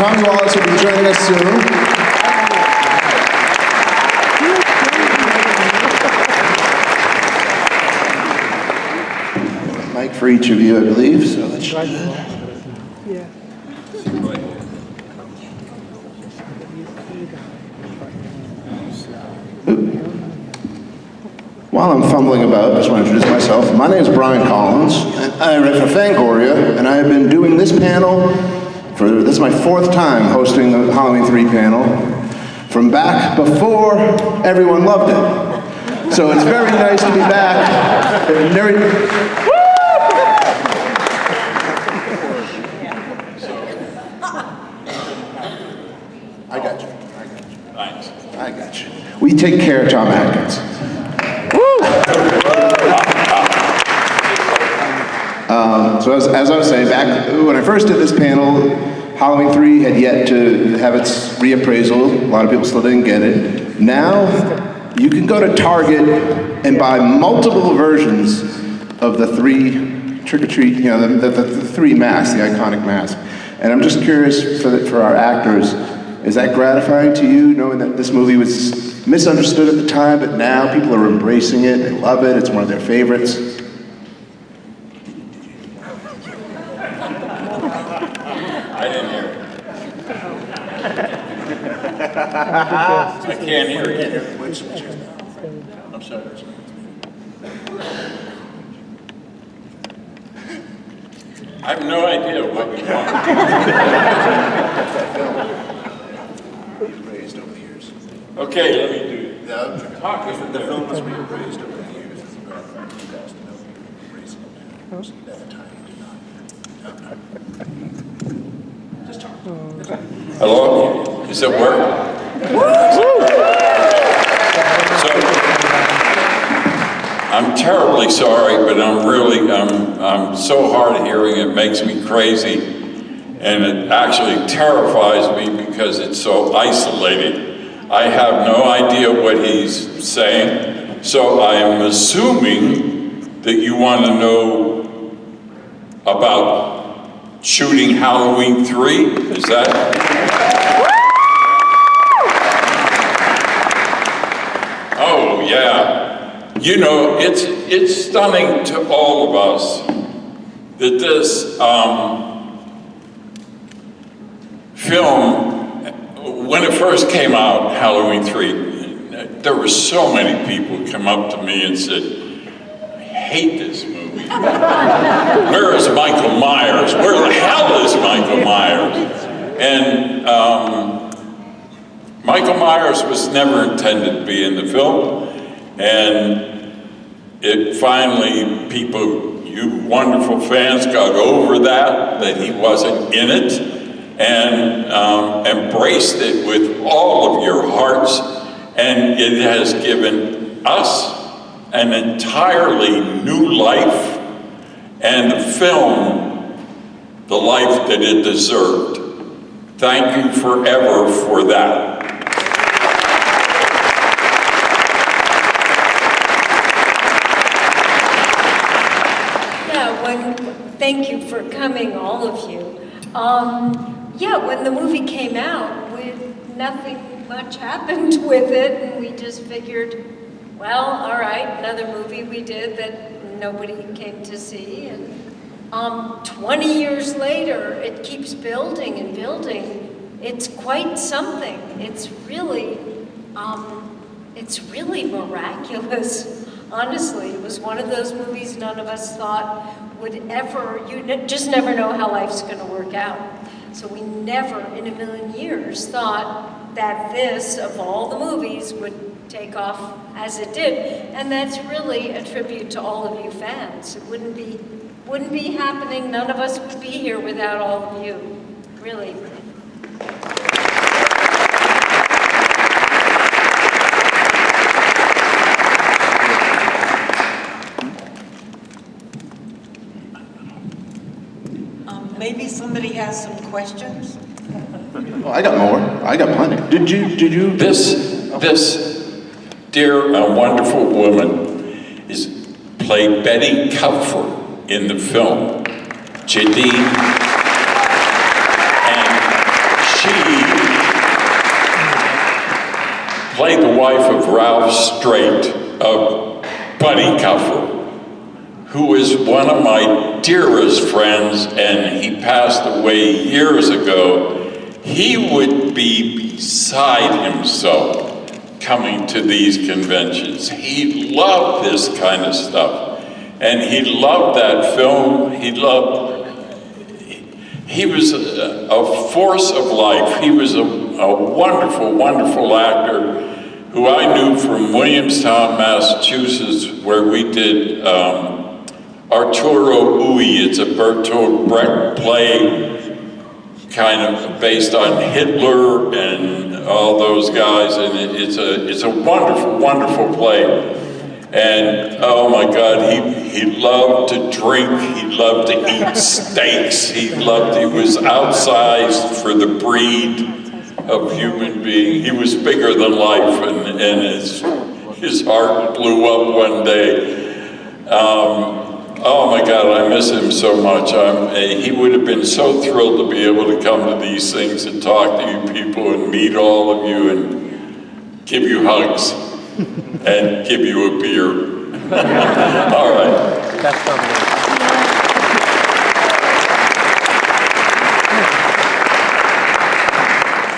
Tommy Wallace will be joining us soon. Mic for each of you, I believe, so that's good. Yeah. While I'm fumbling about, I just want to introduce myself. My name is Brian Collins, and I write for Fangoria, and I have been doing this panel this is my fourth time hosting the Halloween 3 panel, from back before everyone loved it. So it's very nice to be back. I got you. Thanks. I got you. We take care of Tom Atkins. So as I was saying, back when I first did this panel, Halloween 3 had yet to have its reappraisal. A lot of people still didn't get it. Now, you can go to Target and buy multiple versions of the 3 trick-or-treat, you know, the 3 masks, the iconic mask. And I'm just curious for our actors, is that gratifying to you, knowing that this movie was misunderstood at the time, but now people are embracing it, they love it, it's one of their favorites? I didn't hear it. I can't hear you. I'm sorry. I have no idea what you want. Raised over the years. Okay, let me do talk. The film was raised over the years. Just talk. Hello? Does it work? So, I'm terribly sorry, but I'm so hard of hearing, it makes me crazy. And it actually terrifies me because it's so isolated. I have no idea what he's saying, so I am assuming that you want to know about shooting Halloween 3, is that? Oh yeah, you know, it's stunning to all of us that this film, when it first came out, Halloween 3, there were so many people come up to me and said, I hate this movie. Where is Michael Myers? Where the hell is Michael Myers? And Michael Myers was never intended to be in the film. And it finally, people, you wonderful fans, got over that he wasn't in it, and embraced it with all of your hearts, and it has given us an entirely new life, and the film the life that it deserved. Thank you forever for that. Thank you for coming, all of you. Yeah, when the movie came out, nothing much happened with it, and we just figured, well, all right, another movie we did that nobody came to see, and 20 years later, it keeps building and building. It's quite something. It's really miraculous. Honestly, it was one of those movies none of us thought would ever, you just never know how life's gonna work out. So we never in a million years thought that this, of all the movies, would take off as it did. And that's really a tribute to all of you fans. It wouldn't be happening, none of us would be here without all of you, really. Maybe somebody has some questions? Oh, I got more. I got plenty. Did you? This dear, wonderful woman is played Betty Kupfer in the film, Jadeen, and she played the wife of Ralph Strait, of Buddy Cuffer, who is one of my dearest friends, and he passed away years ago. He would be beside himself coming to these conventions. He loved this kind of stuff, and he loved that film. He was a force of life. He was a wonderful, wonderful actor who I knew from Williamstown, Massachusetts, where we did Arturo Ui. It's a Bertolt Brecht play, kind of based on Hitler and all those guys, and it's a wonderful, wonderful play. And oh my God, he loved to drink, he loved to eat steaks, he was outsized for the breed of human being. He was bigger than life, and his heart blew up one day. Oh my God, I miss him so much. He would have been so thrilled to be able to come to these things and talk to you people and meet all of you and give you hugs and give you a beer. All right. That's lovely.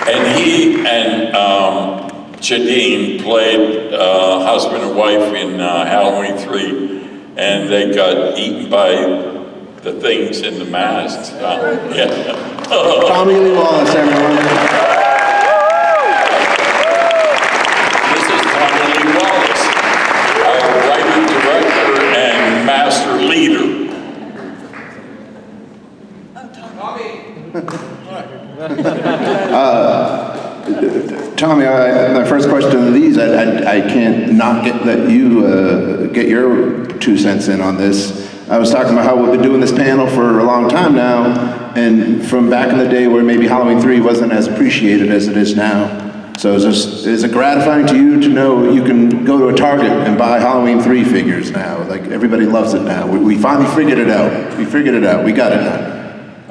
And he and Jadeen played husband and wife in Halloween 3, and they got eaten by the things in the masks. Yeah. Tommy Lee Wallace, everyone. This is Tommy Lee Wallace, our writer, director, and master leader. Tommy, my first question of these, I can't not let you get your 2 cents in on this. I was talking about how we've been doing this panel for a long time now, and from back in the day where maybe Halloween 3 wasn't as appreciated as it is now. So is it gratifying to you to know you can go to a Target and buy Halloween 3 figures now? Like, everybody loves it now. We finally figured it out. We figured it out. We got it now.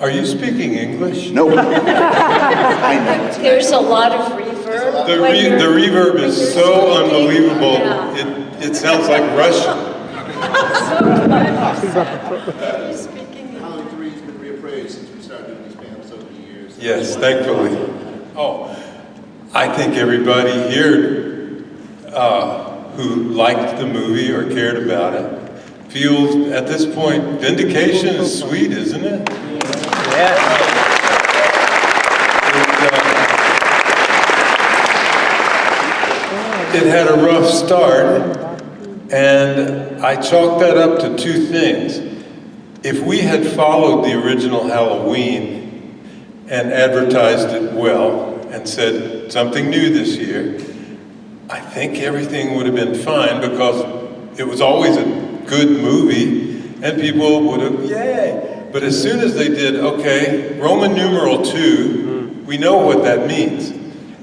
Are you speaking English? Nope. There's a lot of reverb. The reverb is so unbelievable. Yeah. It sounds like Russian. Are you speaking? Halloween 3 has been reappraised since we started doing these panels over the years. Yes, thankfully. Oh, I think everybody here who liked the movie or cared about it feels at this point vindication is sweet, isn't it? It had a rough start, and I chalked that up to 2 things. If we had followed the original Halloween and advertised it well and said something new this year, I think everything would have been fine, because it was always a good movie and people would have, yay. But as soon as they did, okay, Roman numeral 2, we know what that means.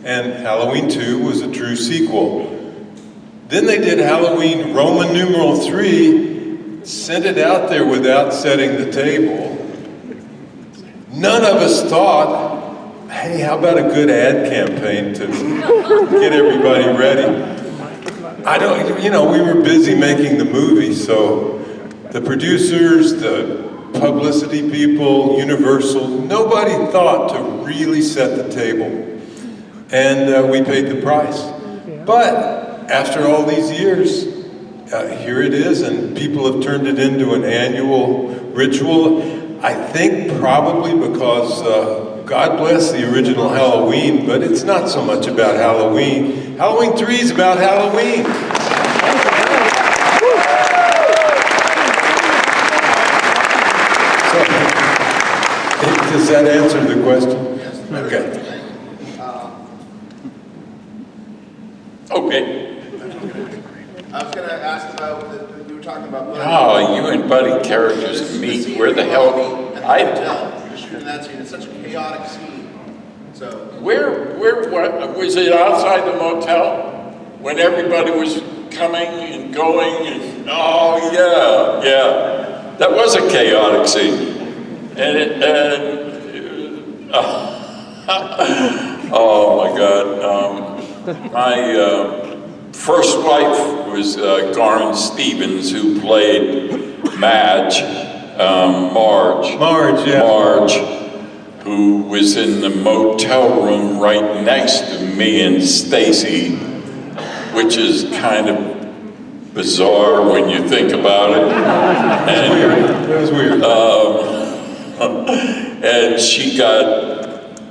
And Halloween 2 was a true sequel. Then they did Halloween Roman numeral 3, sent it out there without setting the table. None of us thought, hey, how about a good ad campaign to get everybody ready? We were busy making the movie, so the producers, the publicity people, Universal, nobody thought to really set the table. And we paid the price. But after all these years, here it is, and people have turned it into an annual ritual. I think probably because God bless the original Halloween, but it's not so much about Halloween. Halloween 3 is about Halloween. So, does that answer the question? Yes. Okay. Okay. I was going to ask about, you were talking about... Oh, you and Buddy characters meet. Where the hell? And that's it's such a chaotic scene. So Where, what, was it outside the motel? When everybody was coming and going and, oh yeah. That was a chaotic scene. Oh my God. My first wife was Garn Stevens, who played Marge, yeah. Marge, who was in the motel room right next to me and Stacey, which is kind of bizarre when you think about it. And, It was weird. and she got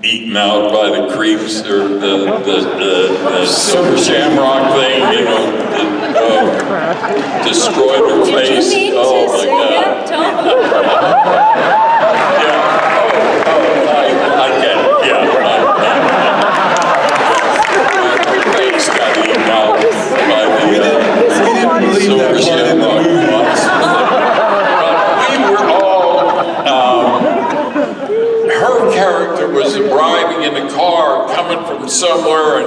eaten out by the creeps, or the super shamrock thing, you know, that destroyed her face. Did you mean Oh to my say God. that, Tom? Yeah. I get it. Yeah. Her face got eaten out by the silver shamrock. We were all. Her character was arriving in the car, coming from somewhere,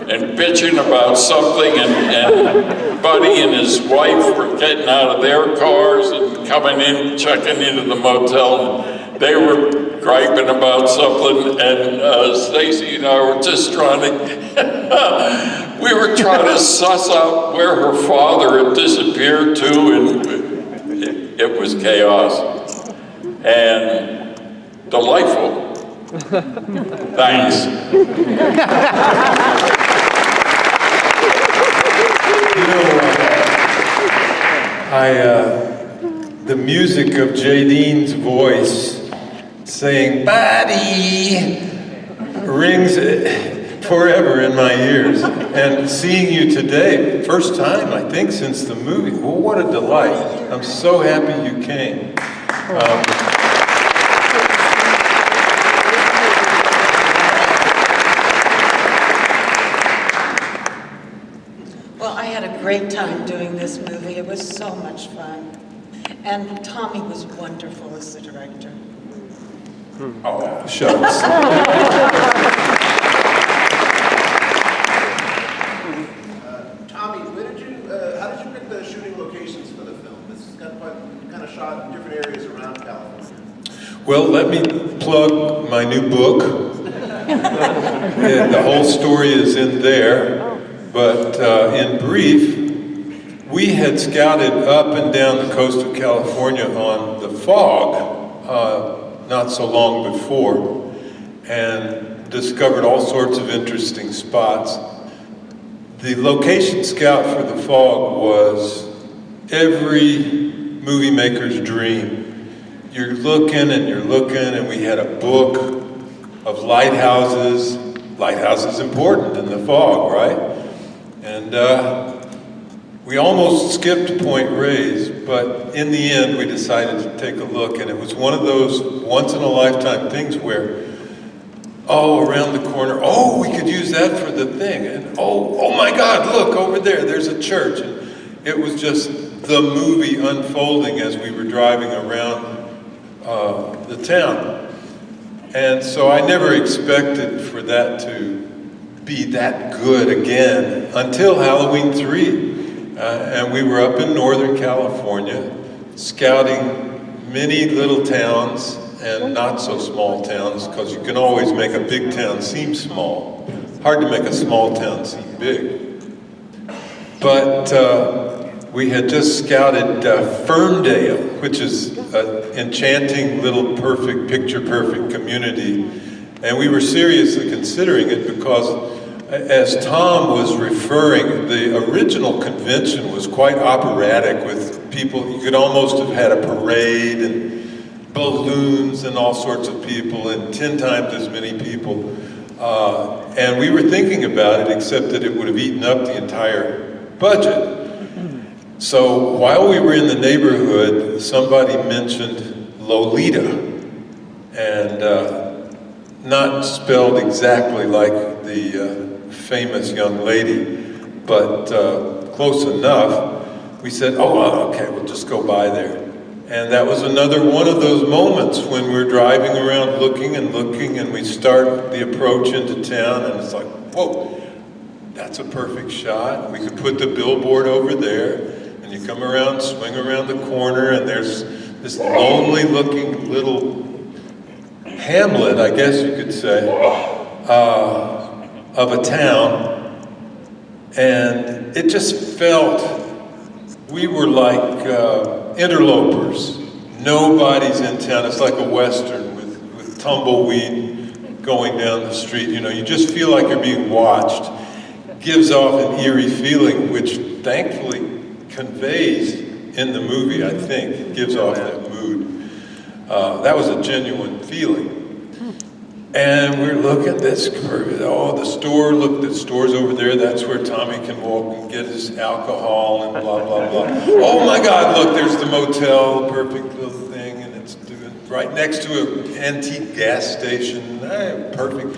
and bitching about something, and Buddy and his wife were getting out of their cars and coming in, checking into the motel, and they were griping about something, and Stacey and I were just trying to, we were trying to suss out where her father had disappeared to, and it was chaos. And delightful. Thanks. You know, the music of Jadeen's voice saying, "Buddy," rings forever in my ears. And seeing you today, first time, I think, since the movie. Well, what a delight. I'm so happy you came. Well, I had a great time doing this movie. It was so much fun. And Tommy was wonderful as the director. Oh, shucks. Tommy, how did you pick the shooting locations for the film? This is kind of shot in different areas around California. Well, let me plug my new book. And the whole story is in there. But in brief, we had scouted up and down the coast of California on the fog not so long before, and discovered all sorts of interesting spots. The location scout for the fog was every movie maker's dream. You're looking, and we had a book of lighthouses. Lighthouses important in the fog, right? And we almost skipped Point Reyes, but in the end we decided to take a look, and it was one of those once-in-a-lifetime things where, oh, around the corner, oh, we could use that for the thing, and oh my God, look, over there's a church. And it was just the movie unfolding as we were driving around the town. And so I never expected for that to be that good again until Halloween 3. And we were up in Northern California scouting many little towns and not so small towns, because you can always make a big town seem small. Hard to make a small town seem big. But we had just scouted Ferndale, which is an enchanting little picture-perfect community. And we were seriously considering it because, as Tom was referring, the original convention was quite operatic with people. You could almost have had a parade and balloons and all sorts of people and 10 times as many people. And we were thinking about it, except that it would have eaten up the entire budget. So while we were in the neighborhood, somebody mentioned Lolita, and not spelled exactly like the famous young lady, but close enough. We said, oh, okay, we'll just go by there. And that was another one of those moments when we're driving around looking, and we start the approach into town, and it's like, whoa, that's a perfect shot. We could put the billboard over there, and you come around, swing around the corner, and there's this lonely looking little hamlet, I guess you could say, of a town. And it just felt, we were like interlopers. Nobody's in town. It's like a Western with tumbleweed going down the street. You know, you just feel like you're being watched. Gives off an eerie feeling, which thankfully conveys in the movie, I think. It gives off that mood. That was a genuine feeling. And we're looking at this, oh, the store, look, the store's over there, that's where Tommy can walk and get his alcohol and blah, blah, blah. Oh my God, look, there's the motel, perfect little thing, and it's right next to an antique gas station, perfect.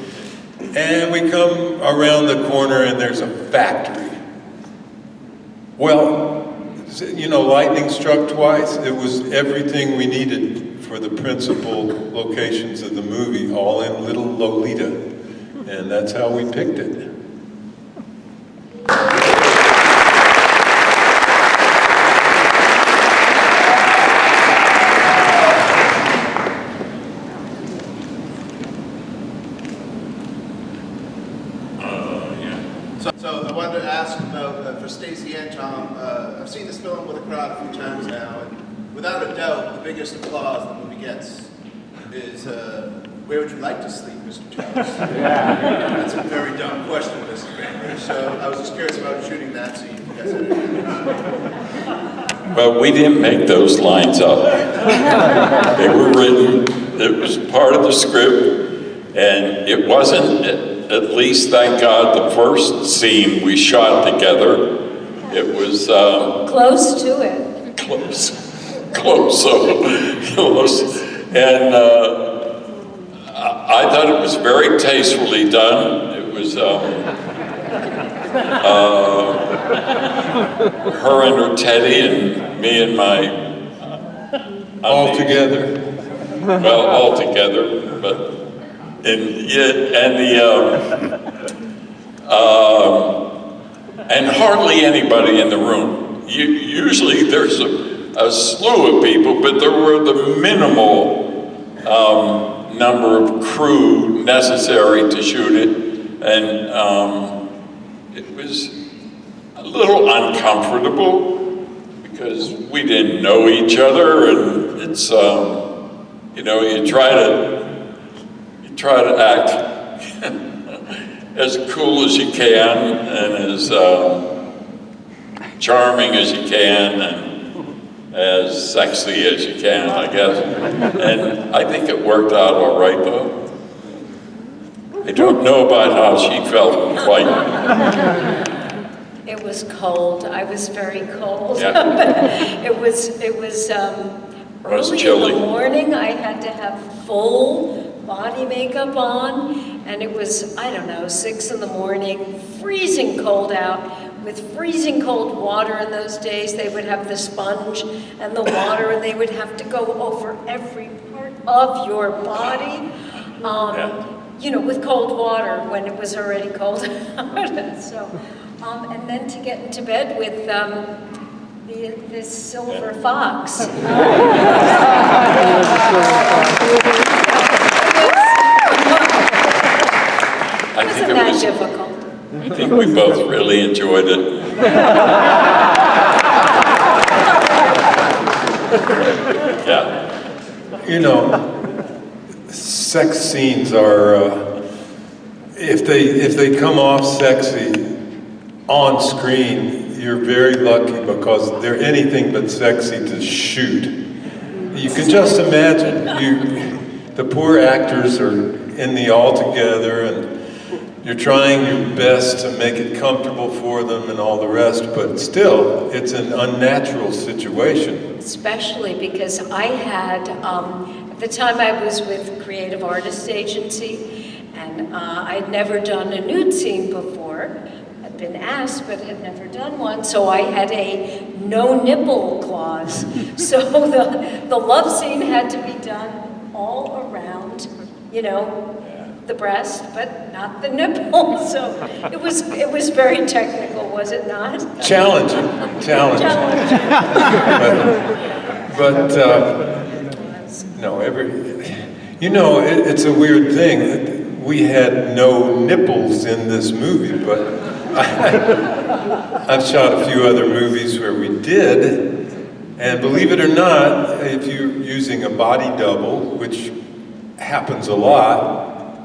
And we come around the corner and there's a factory. Well, you know, lightning struck twice. It was everything we needed for the principal locations of the movie, all in Little Lolita. And that's how we picked it. So I wanted to ask about, for Stacey and Tom, I've seen this film with a crowd a few times now, and without a doubt, the biggest applause the movie gets is, where would you like to sleep, Mr. Jones? That's a very dumb question, Mrs. Bainbridge. So I was just curious about shooting that scene. If you guys had any. Well, we didn't make those lines up. They were written, it was part of the script, and it wasn't, at least, thank God, the first scene we shot together. It was... Close to it. Close. And I thought it was very tastefully done. It was her and her Teddy and me and my... All together. Well, all together, but... And hardly anybody in the room. Usually there's a slew of people, but there were the minimal number of crew necessary to shoot it, and it was a little uncomfortable because we didn't know each other, and it's you know, you try to act as cool as you can and as charming as you can and as sexy as you can, I guess. And I think it worked out all right, though. I don't know about how she felt quite. It was cold. I was very cold. Yeah. It was early chilly. in the morning. I had to have full body makeup on, and it was, I don't know, 6 in the morning, freezing cold out, with freezing cold water in those days. They would have the sponge and the water, and they would have to go over every part of your body, you know, with cold water when it was already cold out. So, and then to get into bed with this silver fox. Wasn't that difficult? I think we both really enjoyed it. Yeah. You know, sex scenes are, if they come off sexy on screen, you're very lucky because they're anything but sexy to shoot. You can just imagine, the poor actors are in the all together and you're trying your best to make it comfortable for them and all the rest, but still, it's an unnatural situation. Especially because I had, at the time I was with Creative Artists Agency, and I'd never done a nude scene before. I'd been asked, but had never done one, so I had a no nipple clause. So the love scene had to be done all around, you know, the breast, but not the nipple. So it was very technical, was it not? Challenging. No, you know, it's a weird thing. We had no nipples in this movie, but I've shot a few other movies where we did, and believe it or not, if you're using a body double, which happens a lot,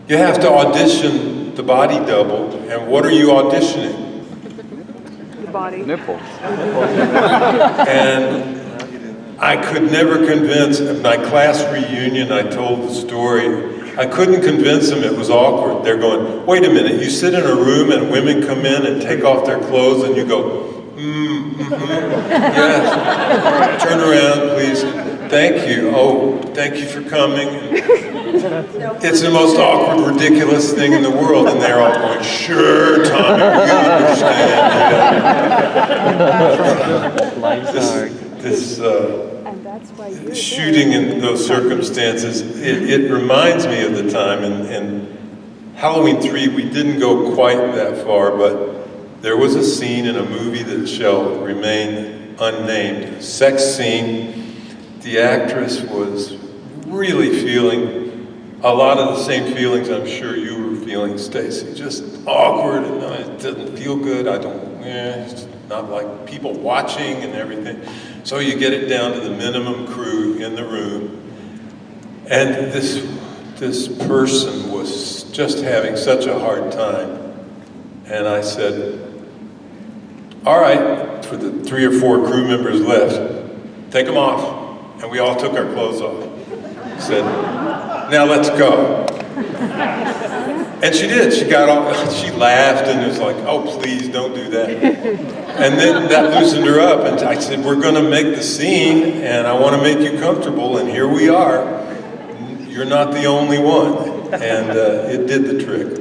you have to audition the body double, and what are you auditioning? The body. Nipples. And I could never convince, at my class reunion, I told the story, I couldn't convince them it was awkward. They're going, wait a minute, you sit in a room and women come in and take off their clothes and you go, yes, turn around, please, thank you, oh, thank you for coming. It's the most awkward, ridiculous thing in the world, and they're all going, sure, Tommy, you understand. And that's why Shooting in those circumstances, it reminds me of the time in Halloween 3, we didn't go quite that far, but there was a scene in a movie that shall remain unnamed, a sex scene. The actress was really feeling a lot of the same feelings I'm sure you were feeling, Stacey. Just awkward, and it doesn't feel good. It's not like people watching and everything. So you get it down to the minimum crew in the room. And this person was just having such a hard time. And I said, all right, for the 3 or 4 crew members left, take them off. And we all took our clothes off. Said, now let's go. And she did. She got off, she laughed and was like, oh, please don't do that. And then that loosened her up. And I said, we're going to make the scene and I want to make you comfortable. And here we are. You're not the only one. And it did the trick.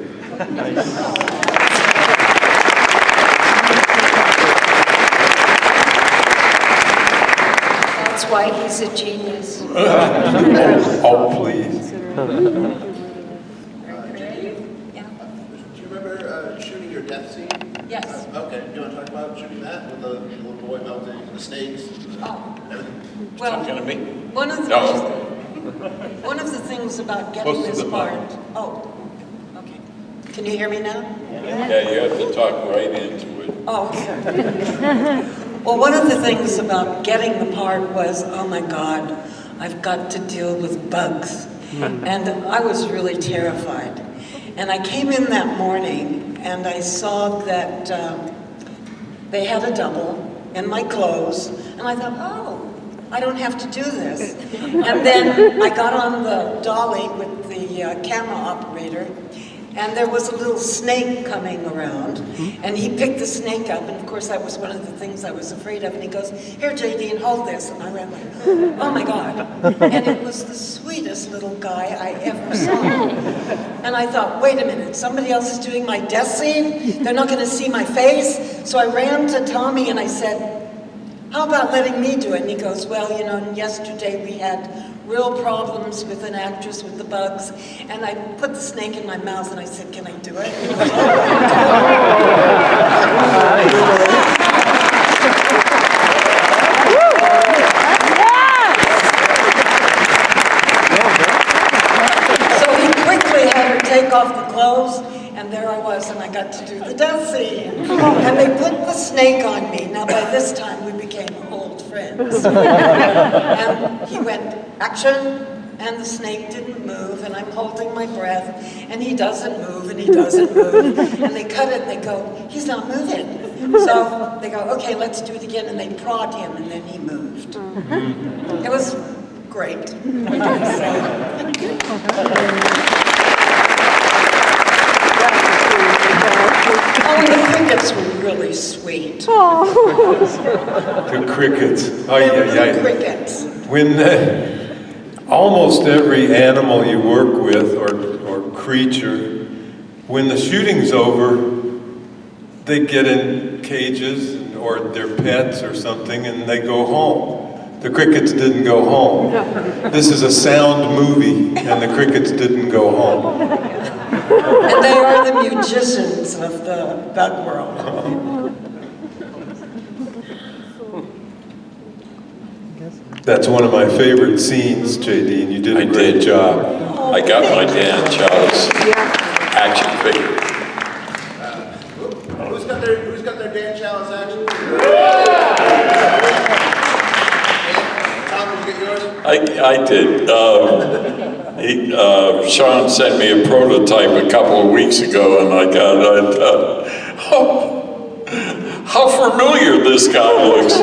That's why he's a genius. Oh, please. Yeah. Do you remember shooting your death scene? Yes. Okay, do you want to talk about shooting that with the little boy melting, the snakes, Oh, everything? well, Talking to me? one of the No. one of the things about getting Close to this the part. mic. Oh, okay. Can you hear me now? Yeah, you have to talk right into it. Oh. Well, one of the things about getting the part was, oh my God, I've got to deal with bugs. And I was really terrified. And I came in that morning and I saw that they had a double in my clothes. And I thought, oh, I don't have to do this. And then I got on the dolly with the camera operator, and there was a little snake coming around, and he picked the snake up, and of course that was one of the things I was afraid of, and he goes, here Jadeen, hold this, and I went like, oh my God. And it was the sweetest little guy I ever saw. And I thought, wait a minute, somebody else is doing my death scene? They're not gonna see my face? So I ran to Tommy and I said, how about letting me do it? And he goes, well, you know, yesterday we had real problems with an actress with the bugs, and I put the snake in my mouth and I said, can I do it? And he goes, so he quickly had her take off the clothes, and there I was, and I got to do the death scene. And they put the snake on me. Now, by this time, we became old friends. And he went, action, and the snake didn't move, and I'm holding my breath, and he doesn't move, and he doesn't move. And they cut it, and they go, he's not moving. So they go, okay, let's do it again, and they prod him, and then he moved. It was great. Oh, and the crickets were really sweet. The crickets. Oh, yeah. Crickets. When almost every animal you work with or creature, when the shooting's over, they get in cages or they're pets or something and they go home. The crickets didn't go home. This is a sound movie and the crickets didn't go home. And they are the musicians of the bug world. That's one of my favorite scenes, Jadeen. You did a great job. I got my Dan Charles action figure. their Dan Chalice action figure? Tom, did you get yours? I did. Sean sent me a prototype a couple of weeks ago, and I got it. How familiar this guy looks.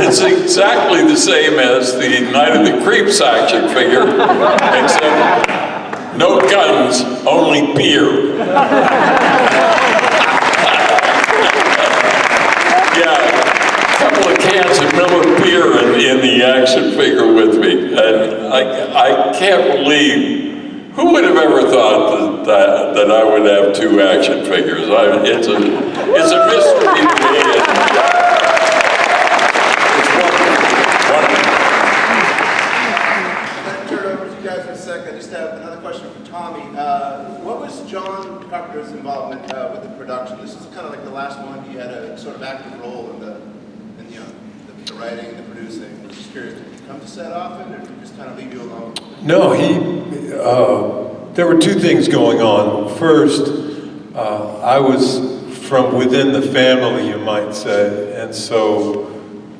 It's exactly the same as the Night of the Creeps action figure, except no guns, only beer. Yeah, a couple of cans of Miller beer in the action figure with me. And I can't believe, who would have ever thought that I would have two action figures? It's a mystery to me. It's wonderful. I'm going to turn it over to you guys in a second. I just have another question for Tommy. What was John Carpenter's involvement with the production? This is kind of like the last one. He had a sort of active role in the writing and the producing. I was just curious, did he come to set often, or did he just kind of leave you alone? No, there were two things going on. First, I was from within the family, you might say, and so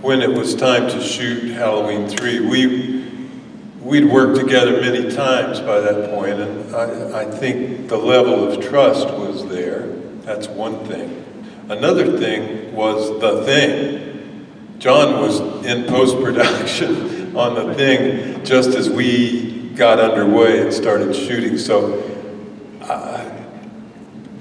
when it was time to shoot Halloween 3, we'd worked together many times by that point, and I think the level of trust was there. That's one thing. Another thing was The Thing. John was in post-production on The Thing just as we got underway and started shooting, so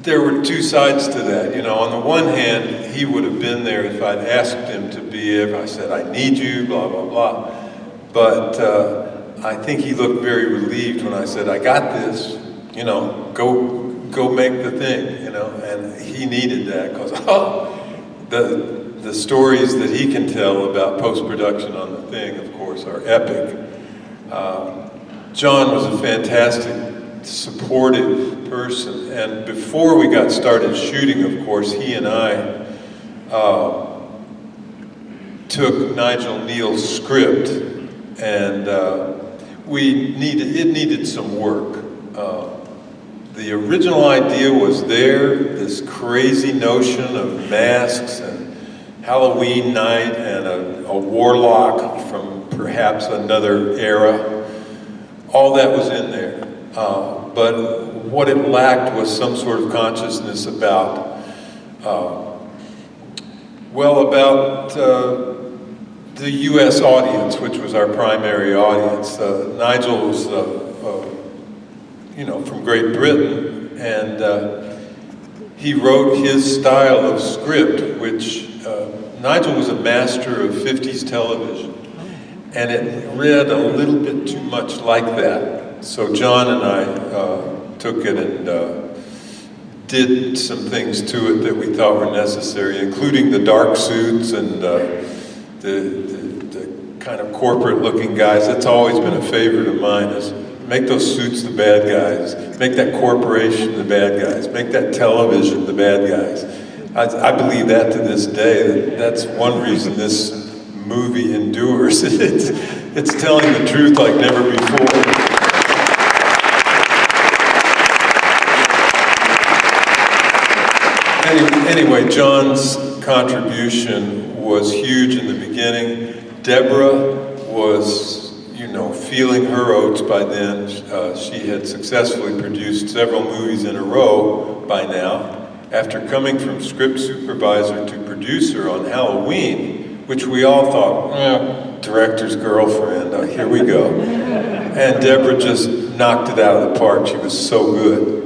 there were two sides to that. You know, on the one hand, he would have been there if I'd asked him to be, if I said, I need you, blah, blah, blah. But I think he looked very relieved when I said, I got this, you know, go make The Thing, you know, and he needed that because, the stories that he can tell about post-production on The Thing, of course, are epic. John was a fantastic, supportive person, and before we got started shooting, of course, he and I took Nigel Neal's script, and it needed some work. The original idea was there, this crazy notion of masks and Halloween night and a warlock from perhaps another era. All that was in there. But what it lacked was some sort of consciousness about the U.S. audience, which was our primary audience. Nigel was, from Great Britain, and he wrote his style of script, which Nigel was a master of 50s television, and it read a little bit too much like that. So John and I took it and did some things to it that we thought were necessary, including the dark suits and the kind of corporate-looking guys. That's always been a favorite of mine, is make those suits the bad guys, make that corporation the bad guys, make that television the bad guys. I believe that to this day. That's one reason this movie endures. It's telling the truth like never before. Anyway, John's contribution was huge in the beginning. Deborah was, feeling her oats by then. She had successfully produced several movies in a row by now. After coming from script supervisor to producer on Halloween, which we all thought, director's girlfriend, here we go. And Deborah just knocked it out of the park. She was so good.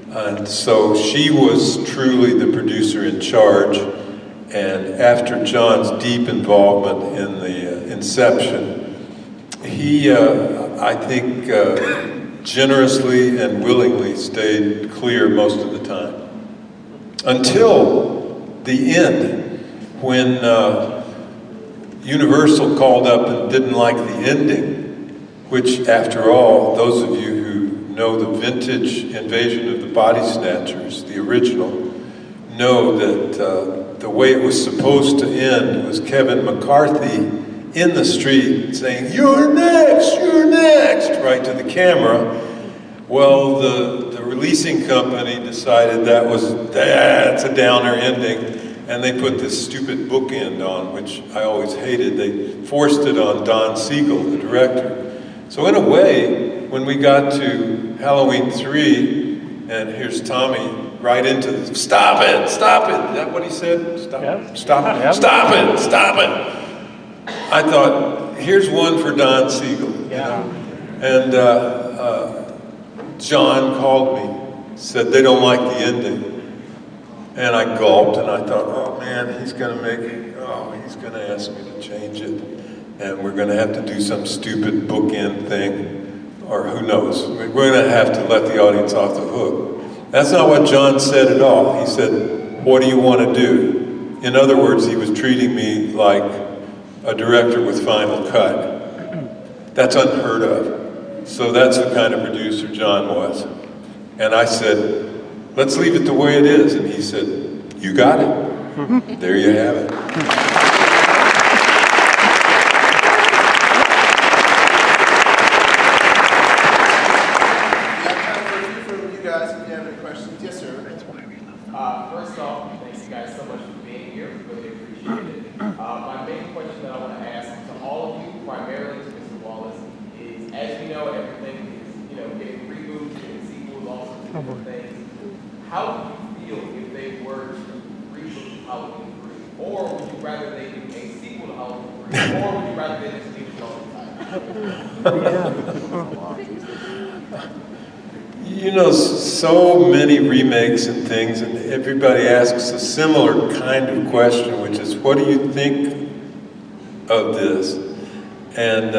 And so she was truly the producer in charge. And after John's deep involvement in the inception, he, I think, generously and willingly stayed clear most of the time. Until the end, when Universal called up and didn't like the ending, which, after all, those of you who know the vintage Invasion of the Body Snatchers, the original, know that the way it was supposed to end was Kevin McCarthy in the street saying, "You're next, right to the camera. Well, the releasing company decided that's a downer ending, and they put this stupid bookend on, which I always hated. They forced it on Don Siegel, the director. So in a way, when we got to Halloween 3, and here's Tommy right into this, stop it, is that what he said? Stop, Yep. stop, Yep. stop it, stop it. I thought, here's one for Don Siegel. Yeah. And John called me, said they don't like the ending. And I gulped and I thought, oh man, he's gonna ask me to change it. And we're gonna have to do some stupid bookend thing, or who knows. We're gonna have to let the audience off the hook. That's not what John said at all. He said, what do you wanna do? In other words, he was treating me like a director with final cut. That's unheard of. So that's the kind of producer John was. And I said, let's leave it the way it is. And he said, you got it. There you have it. From you guys, if you have any questions. Yes, sir. First off, thank you guys so much for being here. Really appreciate it. My main question that I want to ask to all of you, primarily to Mr. Wallace, is as you know, everything is getting reboots and sequels, all sorts of different things. How do you feel if they were to reboot Halloween 3, or would you rather they do a sequel to Halloween 3, or would you rather they just leave it all the time? You know, so many remakes and things, and everybody asks a similar kind of question, which is, what do you think of this? And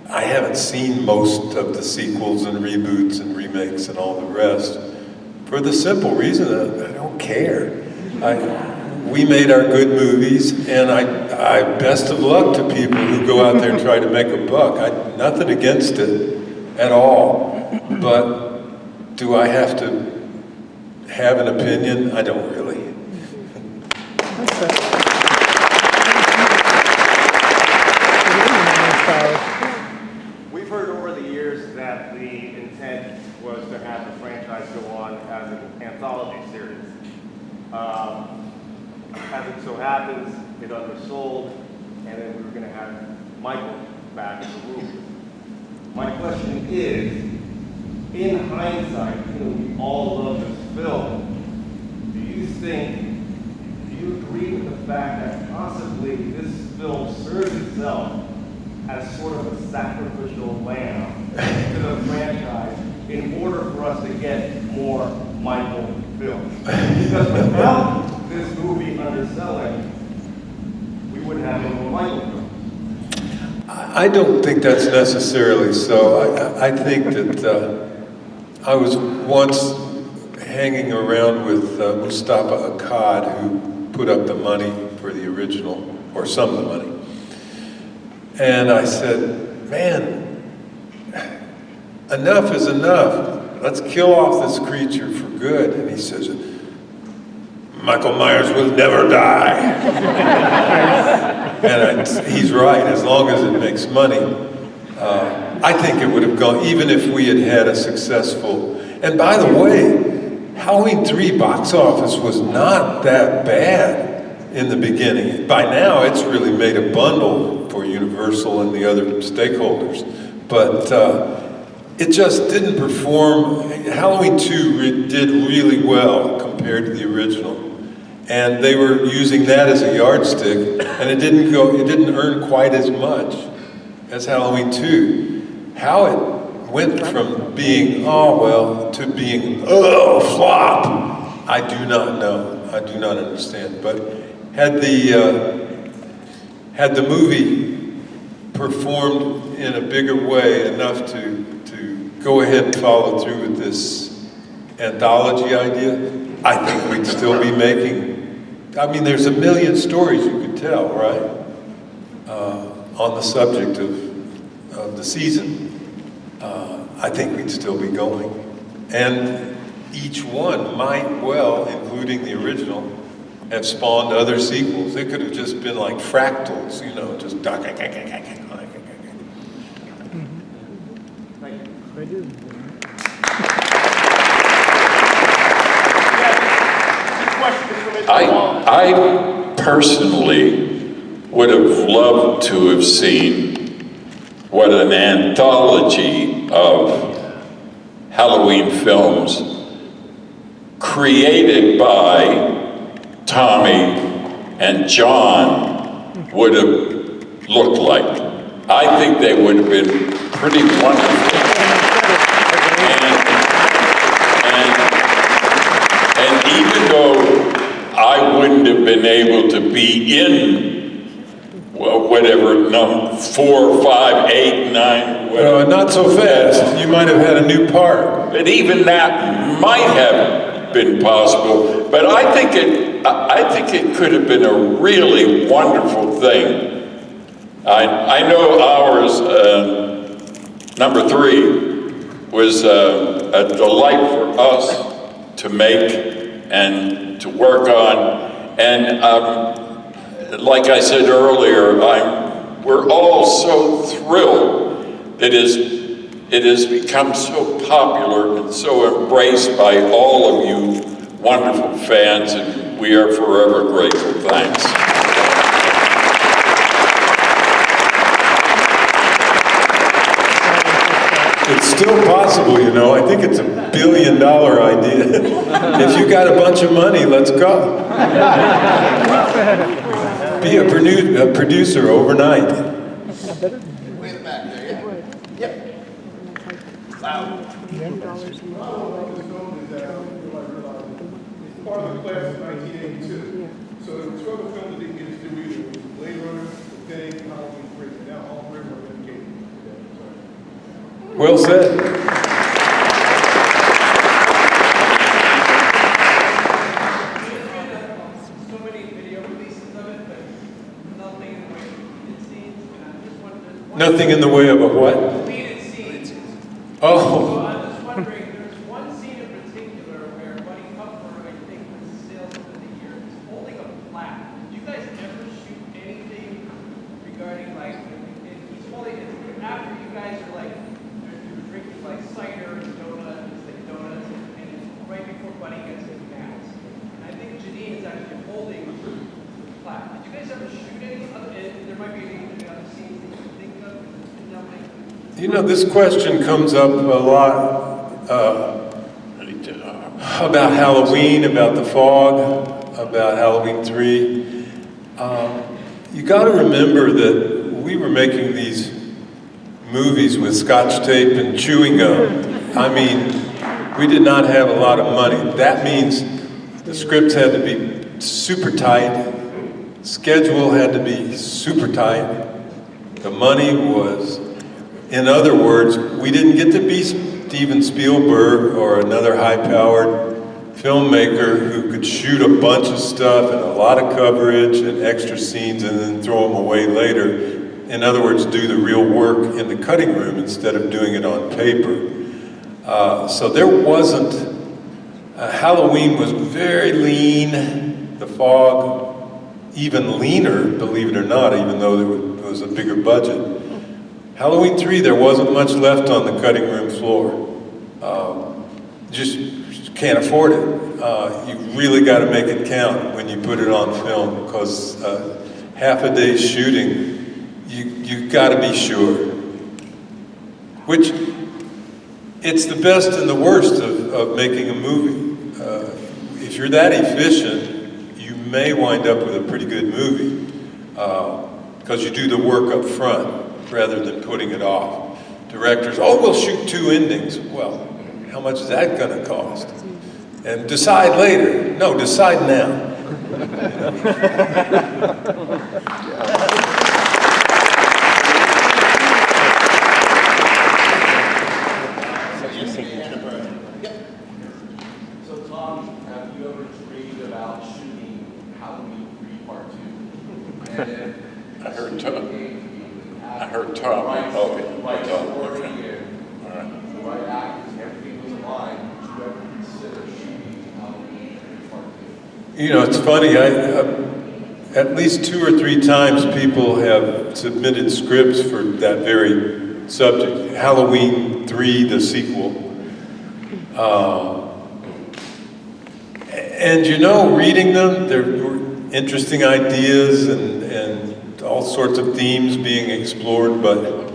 I haven't seen most of the sequels and reboots and remakes and all the rest, for the simple reason that I don't care. We made our good movies, and I best of luck to people who go out there and try to make a buck. Nothing against it at all. But do I have to have an opinion? I don't really. We've heard over the years that the intent was to have the franchise go on as an anthology series. As it so happens, it undersold, and then we were going to have Michael back in the room. My question is, in hindsight, we all love this film. Do you agree with the fact that possibly this film serves itself as sort of a sacrificial lamb to the franchise in order for us to get more Michael films? Because without this movie underselling, we wouldn't have any more Michael films. I don't think that's necessarily so. I think that I was once hanging around with Mustafa Akkad, who put up the money for the original, or some of the money. And I said, man, enough is enough. Let's kill off this creature for good. And he says, Michael Myers will never die. And he's right, as long as it makes money. I think it would have gone, even if we had had a successful, and by the way, Halloween 3 box office was not that bad in the beginning. By now, it's really made a bundle for Universal and the other stakeholders. But it just didn't perform. Halloween 2 did really well compared to the original. And they were using that as a yardstick, and it didn't earn quite as much as Halloween 2. How it went from being, to being, flop, I do not know. I do not understand. But had the movie performed in a bigger way, enough to go ahead and follow through with this anthology idea, I think we'd still be making, there's a million stories you could tell, right? On the subject of the season. I think we'd still be going. And each one might well, including the original, have spawned other sequels. It could have just been like fractals, just I personally would have loved to have seen what an anthology of Halloween films created by Tommy and John would have looked like. I think they would have been pretty wonderful. And even though I wouldn't have been able to be in, well, whatever, 4, 5, 8, 9, whatever. Not so fast. You might have had a new part. But even that might have been possible. But I think it could have been a really wonderful thing. I know ours, number 3, was a delight for us to make and to work on. And like I said earlier, we're all so thrilled that it has become so popular and so embraced by all of you wonderful fans, and we are forever grateful. Thanks. It's still possible, you know. I think it's a $1 billion idea. If you got a bunch of money, let's go. Be a producer overnight. Way in the back there, yeah. Yep. Loud. It's part of the class of 1982. So there were 2 other films that didn't get distributed. It was Blade Runner, The Thing, Halloween 3. Now all 3 were dedicated. Well said. So many video releases of it, but nothing in the way of deleted scenes. And I just wondered, Nothing in the way of a what? deleted scenes. Oh. So I'm just wondering, there's one scene in particular where Buddy Kupfer, I think, was salesman of the year, is holding a plaque. Do you guys ever shoot anything regarding like, and he's holding it after you guys are like, you're drinking like cider and donuts, and it's right before Buddy gets his mask. And I think Jadeen is actually holding the plaque. Did you guys ever shoot any other, and there might be any other scenes that you think of? You know, this question comes up a lot about Halloween, about the fog, about Halloween 3. You got to remember that we were making these movies with scotch tape and chewing gum. I mean, we did not have a lot of money. That means the scripts had to be super tight, schedule had to be super tight, the money was, in other words, we didn't get to be Steven Spielberg or another high-powered filmmaker who could shoot a bunch of stuff and a lot of coverage and extra scenes and then throw them away later. In other words, do the real work in the cutting room instead of doing it on paper. So there wasn't, Halloween was very lean, the fog even leaner, believe it or not, even though there was a bigger budget. Halloween 3, there wasn't much left on the cutting room floor. Just can't afford it. You really got to make it count when you put it on film, because half a day's shooting, you got to be sure. Which, it's the best and the worst of making a movie. If you're that efficient, you may wind up with a pretty good movie, because you do the work up front rather than putting it off. Directors, oh, we'll shoot 2 endings. Well, how much is that going to cost? And decide later. No, decide now. So Tom, have you ever dreamed about shooting Halloween 3 Part 2? And I heard Tom. Oh, right Tom. story Okay. and All right. the right actors, everything was aligned. Would you ever consider shooting Halloween 3 Part 2? You know, it's funny, at least 2 or 3 times people have submitted scripts for that very subject. Halloween 3, the sequel. And you know, reading them, interesting ideas and all sorts of themes being explored, but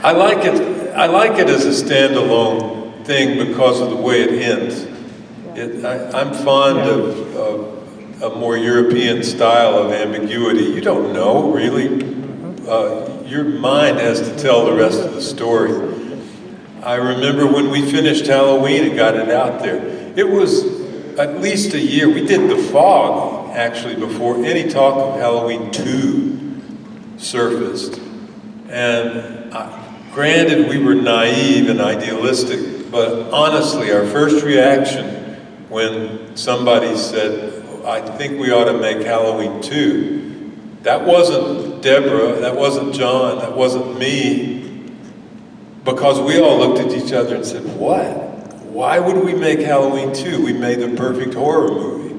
I like it as a standalone thing because of the way it ends. I'm fond of a more European style of ambiguity. You don't know, really. Your mind has to tell the rest of the story. I remember when we finished Halloween and got it out there. It was at least a year. We did The Fog, actually, before any talk of Halloween 2 surfaced. And granted, we were naive and idealistic, but honestly, our first reaction when somebody said, I think we ought to make Halloween 2, that wasn't Deborah, that wasn't John, that wasn't me, because we all looked at each other and said, what? Why would we make Halloween 2? We made the perfect horror movie.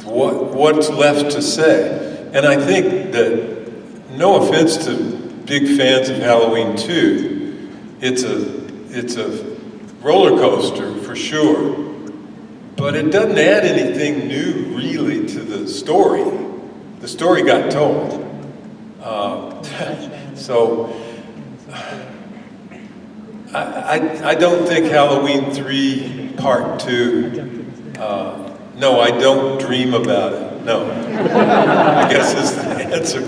What's left to say? And I think that, no offense to big fans of Halloween 2, it's a roller coaster for sure, but it doesn't add anything new really to the story. The story got told. So I don't think Halloween 3 Part 2, no, I don't dream about it, no. I guess is the answer.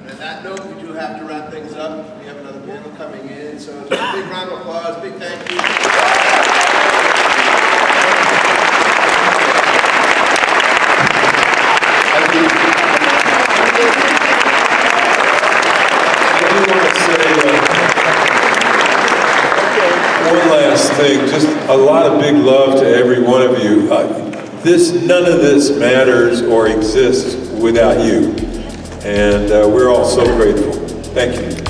And on that note, we do have to wrap things up. We have another panel coming in, so just a big round of applause, big thank you. I do want to say one last thing, just a lot of big love to every one of you. None of this matters or exists without you, and we're all so grateful. Thank you.